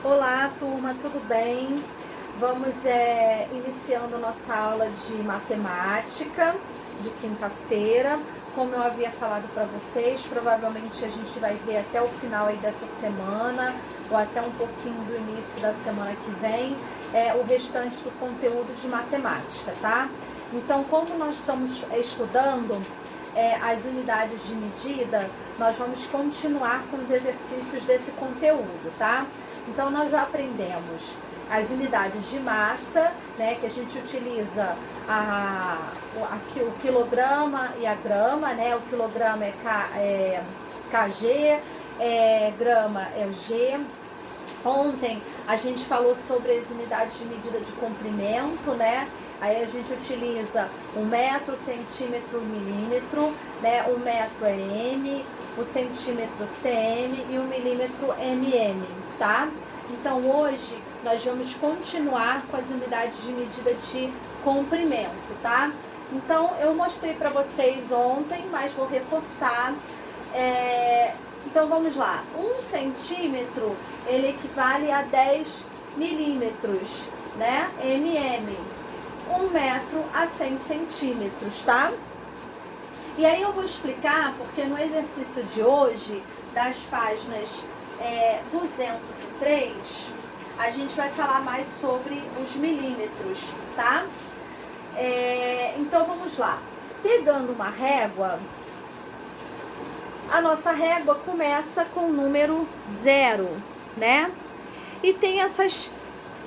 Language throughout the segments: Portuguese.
Olá, turma, tudo bem? Vamos iniciando nossa aula de matemática de quinta-feira. Como eu havia falado para vocês, provavelmente a gente vai ver até o final aí dessa semana ou até um pouquinho do início da semana que vem o restante do conteúdo de matemática, tá? Então, como nós estamos estudando as unidades de medida, nós vamos continuar com os exercícios desse conteúdo, tá? Então, nós já aprendemos as unidades de massa, né, que a gente utiliza o quilograma e a grama, né? O quilograma é kg, grama é o G. Ontem a gente falou sobre as unidades de medida de comprimento, né? Aí a gente utiliza o metro, centímetro, milímetro, né? O metro é M, o centímetro cm e o milímetro mm, tá? Então hoje nós vamos continuar com as unidades de medida de comprimento, tá? Então eu mostrei para vocês ontem, mas vou reforçar. Então vamos lá, 1 centímetro ele equivale a 10 milímetros, né? mm. 1 metro a 100 centímetros, tá? E aí eu vou explicar, porque no exercício de hoje, das páginas 203, a gente vai falar mais sobre os milímetros, tá? Então vamos lá. Pegando uma régua, a nossa régua começa com o número 0, né? E tem essas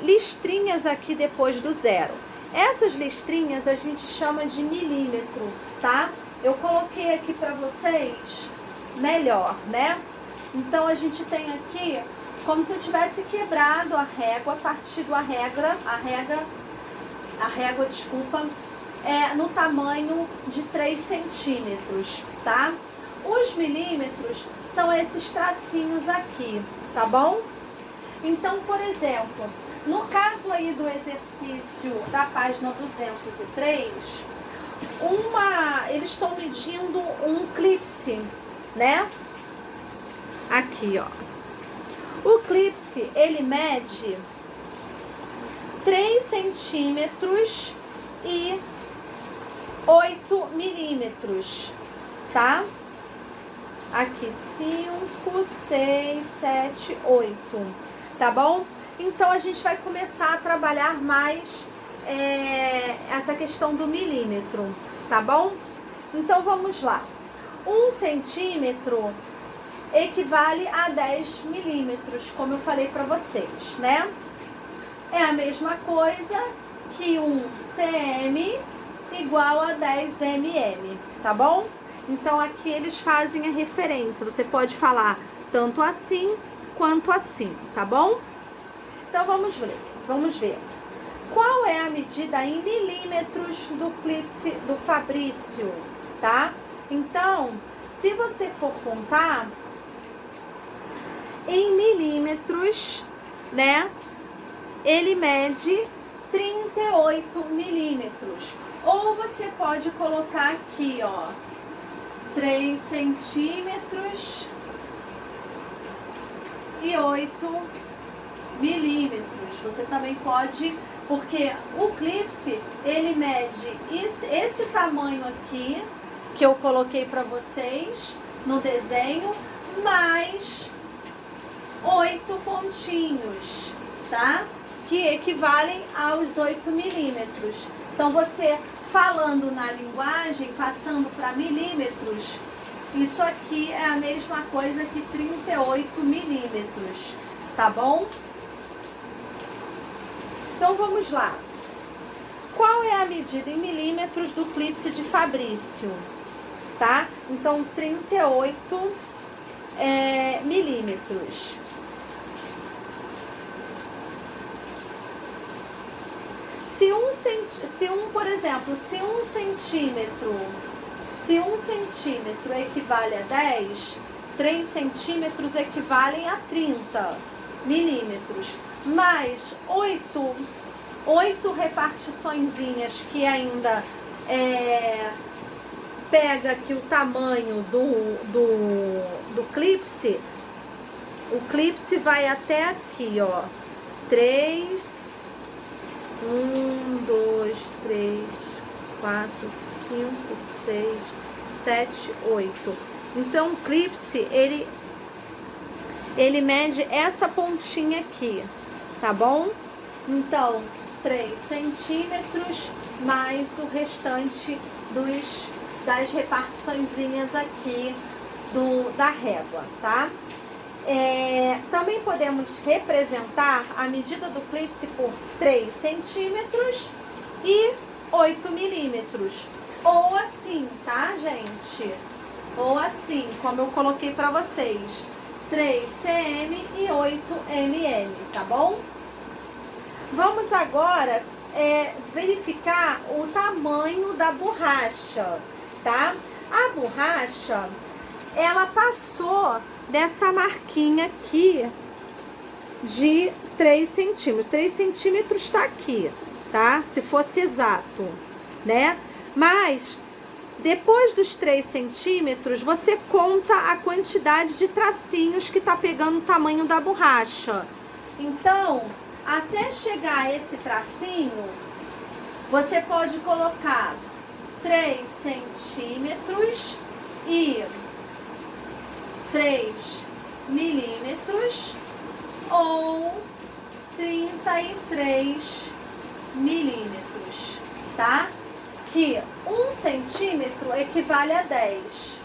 listrinhas aqui depois do 0. Essas listrinhas a gente chama de milímetro, tá? Eu coloquei aqui para vocês melhor, né? Então a gente tem aqui como se eu tivesse quebrado a régua, partido a régua, desculpa, no tamanho de 3 centímetros, tá? Os milímetros são esses tracinhos aqui, tá bom? Então, por exemplo, no caso aí do exercício da página 203, eles estão medindo um clipe, né? Aqui, ó. O clipe, ele mede 3 centímetros e 8 milímetros, tá? Aqui, 5, 6, 7, 8, tá bom? Então, a gente vai começar a trabalhar mais essa questão do milímetro, tá bom? Então, vamos lá. 1 centímetro equivale a 10 milímetros, como eu falei para vocês, né? É a mesma coisa que 1 cm igual a 10 mm, tá bom? Então, aqui eles fazem a referência. Você pode falar tanto assim quanto assim, tá bom? Então, vamos ver. Qual é a medida em milímetros do clipe do Fabrício, tá? Então, se você for contar em milímetros, né? Ele mede 38 milímetros. Ou você pode colocar aqui, ó, 3 centímetros e 8 milímetros. Você também pode, porque o clipe, ele mede esse tamanho aqui, que eu coloquei para vocês no desenho, mais 8 pontinhos, tá? Que equivalem aos 8 milímetros. Então, você falando na linguagem, passando para milímetros, isso aqui é a mesma coisa que 38 milímetros, tá bom? Então, vamos lá. Qual é a medida em milímetros do clipe de Fabrício? Tá? Então, 38 milímetros. Por exemplo, se 1 centímetro equivale a 10, 3 centímetros equivalem a 30 milímetros, mais 8 repartiçõezinhas que ainda pega aqui o tamanho do clipe, O clipe vai até aqui, ó. 3, 1, 2, 3, 4, 5, 6, 7, 8. Então, o clipe, ele mede essa pontinha aqui, tá bom? Então, 3 centímetros mais o restante das repartiçõezinhas aqui da régua, tá? Também podemos representar a medida do clipe por 3 centímetros e 8 milímetros. Ou assim, tá, gente? Ou assim, como eu coloquei para vocês. 3 cm e 8 mm, tá bom? Vamos agora verificar o tamanho da borracha, tá? A borracha, ela passou dessa marquinha aqui de 3 centímetros. 3 centímetros está aqui, tá? Se fosse exato, né? Mas depois dos 3 centímetros, você conta a quantidade de tracinhos que tá pegando o tamanho da borracha. Então, até chegar a esse tracinho, você pode colocar 3 centímetros e 3 milímetros ou 33 milímetros, tá? Que 1 centímetro equivale a 10.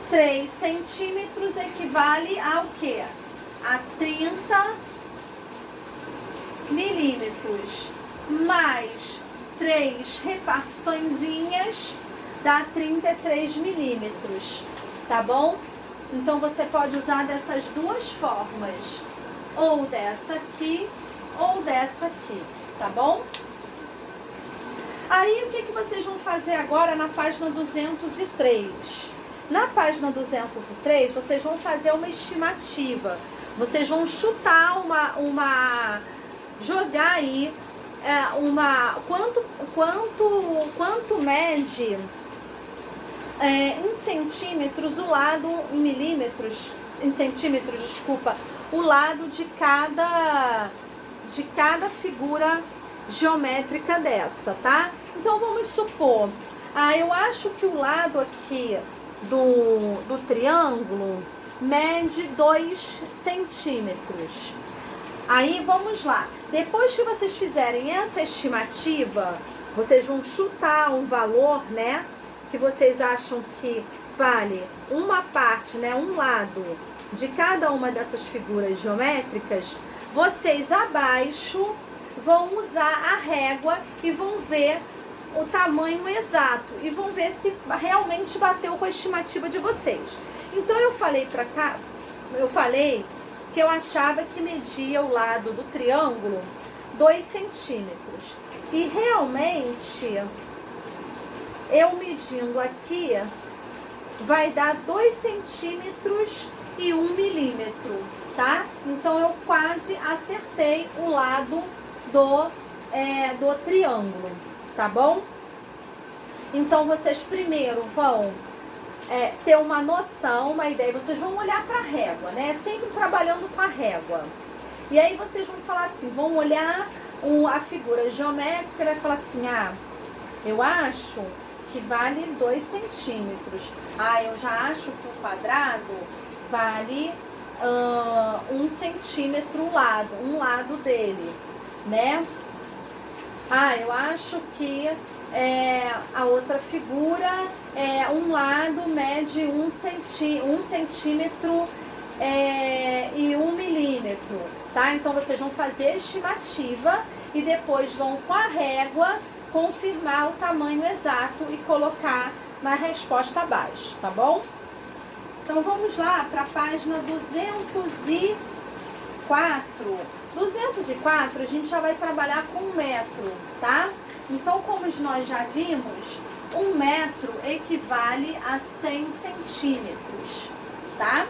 3 centímetros equivale ao quê? A 30 milímetros. Mais 3 repartiçõezinhas dá 33 milímetros, tá bom? Então, você pode usar dessas duas formas. Ou dessa aqui, ou dessa aqui, tá bom? Aí, o que vocês vão fazer agora na página 203? Na página 203, vocês vão fazer uma estimativa. Vocês vão chutar jogar aí quanto mede em centímetros o lado, em centímetros, desculpa, o lado de cada figura geométrica dessa, tá? Então, vamos supor, eu acho que o lado aqui do triângulo mede 2 centímetros. Aí, vamos lá. Depois que vocês fizerem essa estimativa, vocês vão chutar um valor, né? Que vocês acham que vale uma parte, né? Um lado de cada uma dessas figuras geométricas. Vocês abaixo vão usar a régua e vão ver o tamanho exato. E vão ver se realmente bateu com a estimativa de vocês. Então, eu falei que eu achava que media o lado do triângulo 2 centímetros. E realmente, eu medindo aqui, vai dar 2 centímetros e 1 milímetro, tá? Então, eu quase acertei o lado do triângulo, tá bom? Então, vocês primeiro vão ter uma noção, uma ideia. Vocês vão olhar para a régua, né? Sempre trabalhando com a régua. E aí, vocês vão falar assim, vão olhar a figura geométrica e vai falar assim, eu acho que vale 2 centímetros. Eu já acho que o quadrado vale 1 centímetro um lado dele, né? Eu acho que a outra figura, um lado mede 1 centímetro e 1 milímetro, tá? Então, vocês vão fazer a estimativa e depois vão com a régua confirmar o tamanho exato e colocar na resposta abaixo, tá bom? Então, vamos lá para a página 204. 204, a gente já vai trabalhar com metro, tá? Então, como nós já vimos, 1 metro equivale a 100 centímetros, tá?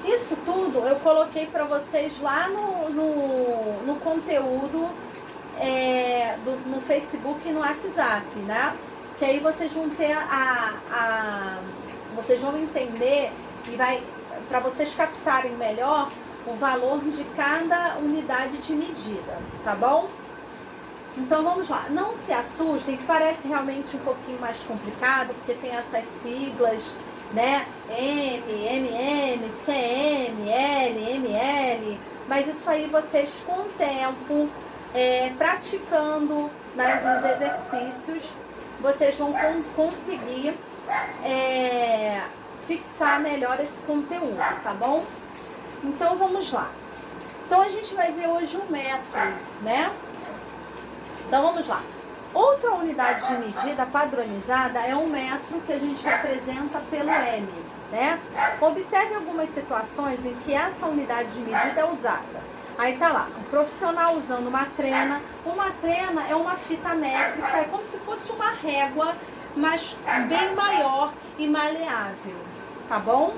Isso tudo eu coloquei para vocês lá no conteúdo no Facebook e no WhatsApp, né? Que aí vocês vão ter vocês vão entender e vai para vocês captarem melhor o valor de cada unidade de medida, tá bom? Então vamos lá, não se assustem, que parece realmente um pouquinho mais complicado, porque tem essas siglas, né? M, MM, CM, L, ML, mas isso aí vocês com o tempo, praticando nos exercícios, vocês vão conseguir fixar melhor esse conteúdo, tá bom? Então vamos lá. Então a gente vai ver hoje o metro, né? Então vamos lá. Outra unidade de medida padronizada é um metro, que a gente representa pelo M, né? Observe algumas situações em que essa unidade de medida é usada. Aí tá lá, um profissional usando uma trena. Uma trena é uma fita métrica, é como se fosse uma régua, mas bem maior e maleável, tá bom?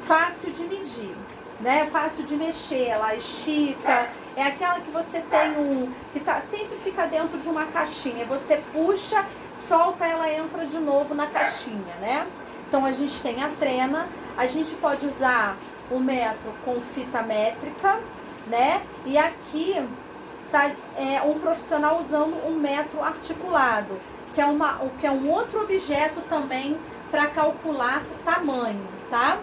Fácil de medir, né? Fácil de mexer, ela estica. É aquela que você tem que sempre fica dentro de uma caixinha. Você puxa, solta, ela entra de novo na caixinha, né? Então a gente tem a trena, a gente pode usar o metro com fita métrica, né? E aqui tá um profissional usando um metro articulado, que é um outro objeto também para calcular o tamanho, tá?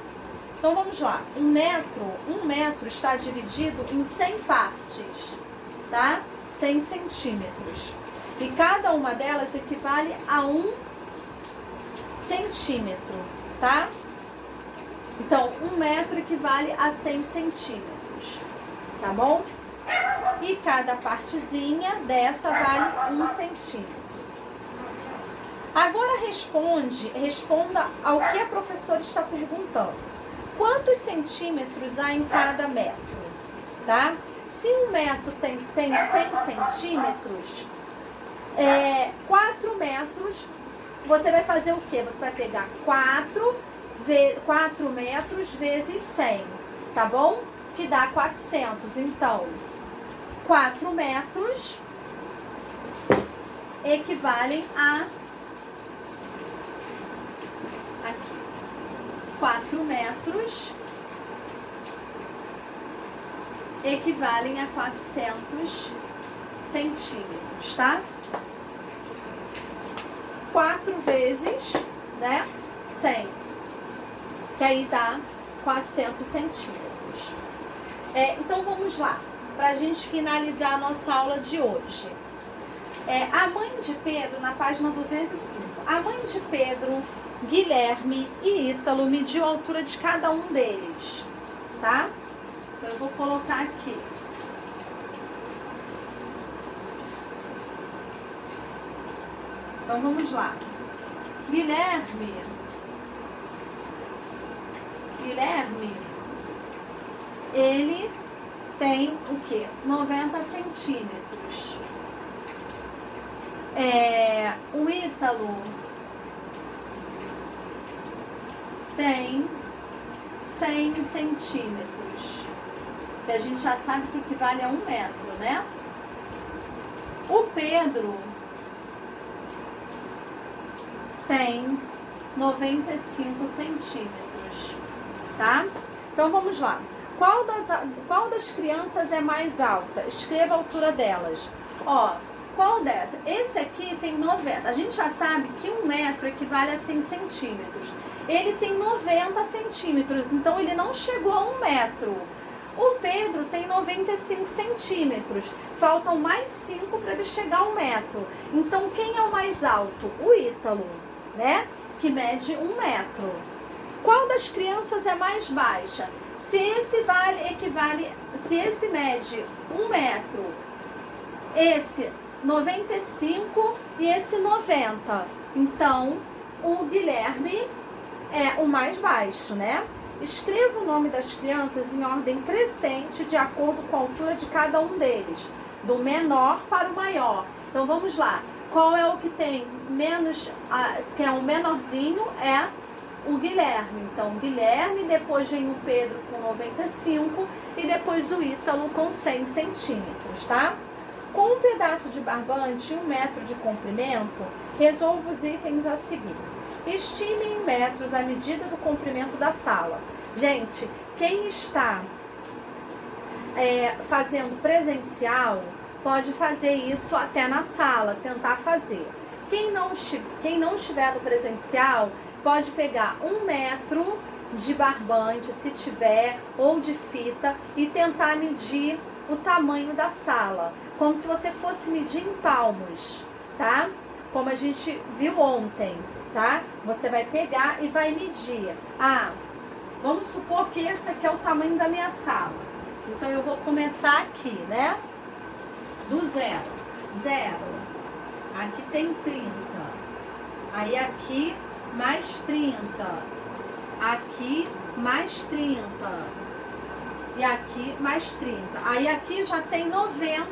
Então vamos lá, um metro está dividido em 100 partes, tá? 100 centímetros. E cada uma delas equivale a 1 centímetro, tá? Então, 1 metro equivale a 100 centímetros, tá bom? E cada partezinha dessa vale 1 centímetro. Agora responda ao que a professora está perguntando. Quantos centímetros há em cada metro, tá? Se um metro tem 100 centímetros, 4 metros, você vai fazer o quê? Você vai pegar 4 metros vezes 100, tá bom? Que dá 400. Então, 4 metros equivalem a... Aqui. 4 metros equivalem a 400 centímetros, tá? 4 vezes, né, 100, que aí dá 400 centímetros. Então vamos lá, para a gente finalizar a nossa aula de hoje. A mãe de Pedro, na página 205, a mãe de Pedro, Guilherme e Ítalo mediu a altura de cada um deles, tá? Então eu vou colocar aqui. Então vamos lá. Guilherme, ele tem o quê? 90 centímetros. O Ítalo tem 100 centímetros, que a gente já sabe que equivale a 1 metro, né? O Pedro tem 95 centímetros, tá? Então vamos lá. Qual das crianças é mais alta? Escreva a altura delas. Ó, qual dessa? Esse aqui tem 90. A gente já sabe que 1 metro equivale a 100 centímetros. Ele tem 90 centímetros, então ele não chegou a 1 metro. O Pedro tem 95 centímetros. Faltam mais 5 para ele chegar a 1 metro. Então quem é o mais alto? O Ítalo, né? Que mede 1 metro. Qual das crianças é mais baixa? Se esse mede 1 metro, esse 95 e esse 90. Então, o Guilherme é o mais baixo, né? Escreva o nome das crianças em ordem crescente, de acordo com a altura de cada um deles, do menor para o maior. Então, vamos lá. Qual é o que tem menos, que é o menorzinho? É o Guilherme. Então, Guilherme, depois vem o Pedro com 95 e depois o Ítalo com 100 centímetros, tá? Com um pedaço de barbante e 1 metro de comprimento, resolva os itens a seguir. Estime em metros a medida do comprimento da sala. Gente, quem está fazendo presencial, pode fazer isso até na sala, tentar fazer. Quem não estiver no presencial, pode pegar 1 metro de barbante, se tiver, ou de fita, e tentar medir o tamanho da sala, como se você fosse medir em palmos, tá? Como a gente viu ontem, tá? Você vai pegar e vai medir. Vamos supor que esse aqui é o tamanho da minha sala. Então, eu vou começar aqui, né? Do zero. Aqui tem 30. Aí, aqui, mais 30. Aqui, mais 30. E aqui, mais 30. Aí, aqui já tem 90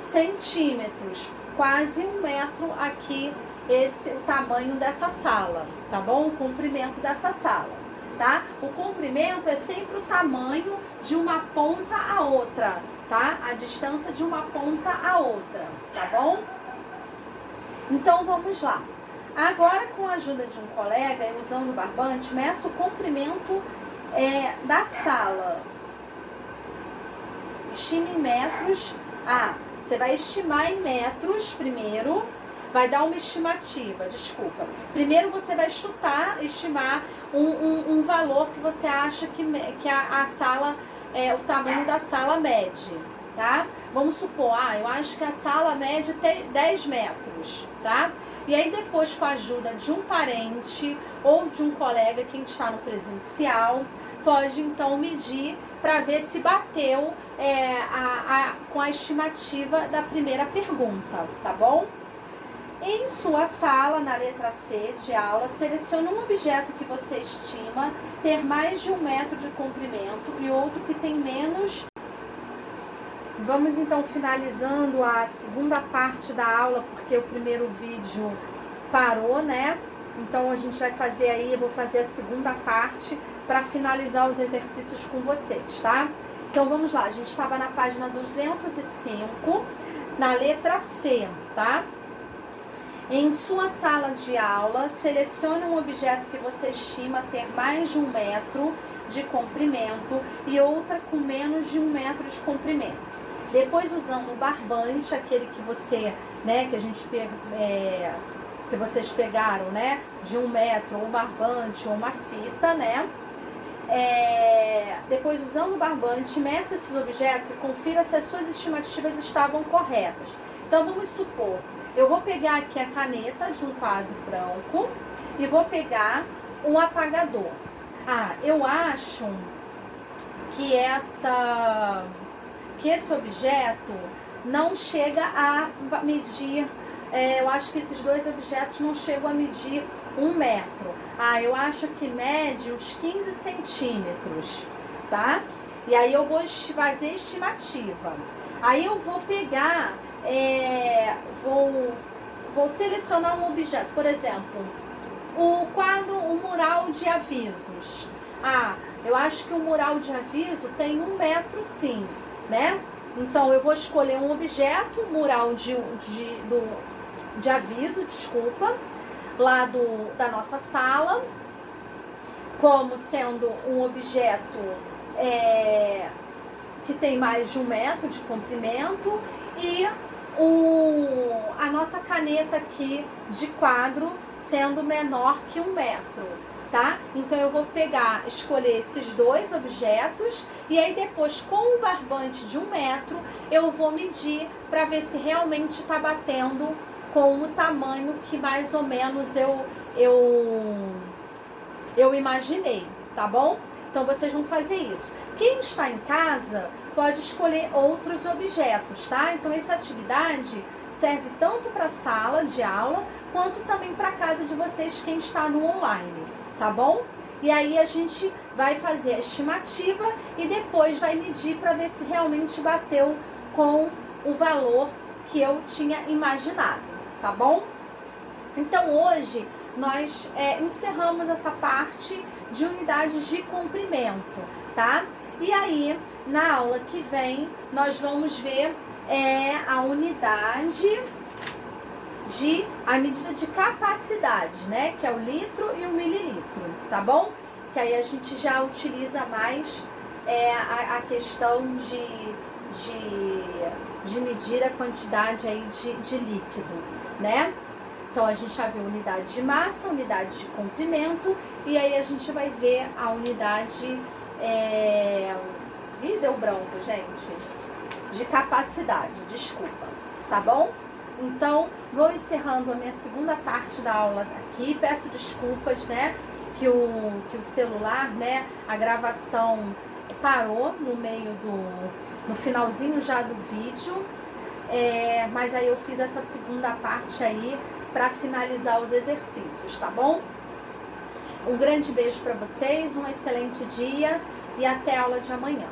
centímetros. Quase 1 metro aqui, o tamanho dessa sala, tá bom? O comprimento dessa sala. Tá? O comprimento é sempre o tamanho de uma ponta a outra, tá? A distância de uma ponta a outra, tá bom? Então, vamos lá. Agora, com a ajuda de um colega, e usando o barbante, meço o comprimento da sala. Estime em metros. Você vai estimar em metros primeiro. Vai dar uma estimativa, desculpa. Primeiro você vai estimar um valor que você acha que a sala, o tamanho da sala mede, tá? Vamos supor, eu acho que a sala mede 10 metros, tá? E aí depois, com a ajuda de um parente ou de um colega que está no presencial, pode então medir para ver se bateu com a estimativa da primeira pergunta, tá bom? Em sua sala, na letra C de aula, selecione um objeto que você estima ter mais de 1 metro de comprimento e outro que tem menos. Vamos então finalizando a segunda parte da aula, porque o primeiro vídeo parou, né? Então a gente vai fazer aí, eu vou fazer a segunda parte para finalizar os exercícios com vocês, tá? Então vamos lá, a gente estava na página 205, na letra C, tá? Em sua sala de aula, selecione um objeto que você estima ter mais de 1 metro de comprimento e outra com menos de 1 metro de comprimento. Depois, usando o barbante, aquele que você, né, que vocês pegaram, né, de 1 metro, ou um barbante, ou uma fita, né? Depois, usando o barbante, meça esses objetos e confira se as suas estimativas estavam corretas. Então, vamos supor, eu vou pegar aqui a caneta de um quadro branco e vou pegar um apagador. Eu acho que esse objeto não chega a medir, eu acho que esses dois objetos não chegam a medir 1 metro. Eu acho que mede uns 15 centímetros, tá? E aí eu vou fazer estimativa. Aí eu vou pegar, vou selecionar um objeto, por exemplo, o mural de avisos. Eu acho que o mural de aviso tem 1 metro sim, né? Então eu vou escolher um objeto, mural de aviso, desculpa, lá da nossa sala, como sendo um objeto que tem mais de 1 metro de comprimento, e a nossa caneta aqui de quadro sendo menor que 1 metro, tá? Então eu vou escolher esses dois objetos e aí depois, com o barbante de 1 metro, eu vou medir para ver se realmente está batendo com o tamanho que mais ou menos eu imaginei, tá bom? Então vocês vão fazer isso. Quem está em casa pode escolher outros objetos, tá? Então essa atividade serve tanto para a sala de aula quanto também para a casa de vocês, quem está no online, tá bom? E aí a gente vai fazer a estimativa e depois vai medir para ver se realmente bateu com o valor que eu tinha imaginado, tá bom? Então hoje nós encerramos essa parte de unidades de comprimento, tá? E aí, na aula que vem, nós vamos ver a unidade a medida de capacidade, né? Que é o litro e o mililitro, tá bom? que aí a gente já utiliza mais a questão de medir a quantidade aí de líquido, né? Então a gente já vê unidade de massa, unidade de comprimento, e aí a gente vai ver a unidade, Ih, deu branco, gente, de capacidade, desculpa, tá bom? Então, vou encerrando a minha segunda parte da aula aqui. Peço desculpas, né, que o celular, né, a gravação parou no meio no finalzinho já do vídeo. Mas aí eu fiz essa segunda parte aí para finalizar os exercícios, tá bom? Um grande beijo para vocês, um excelente dia e até a aula de amanhã.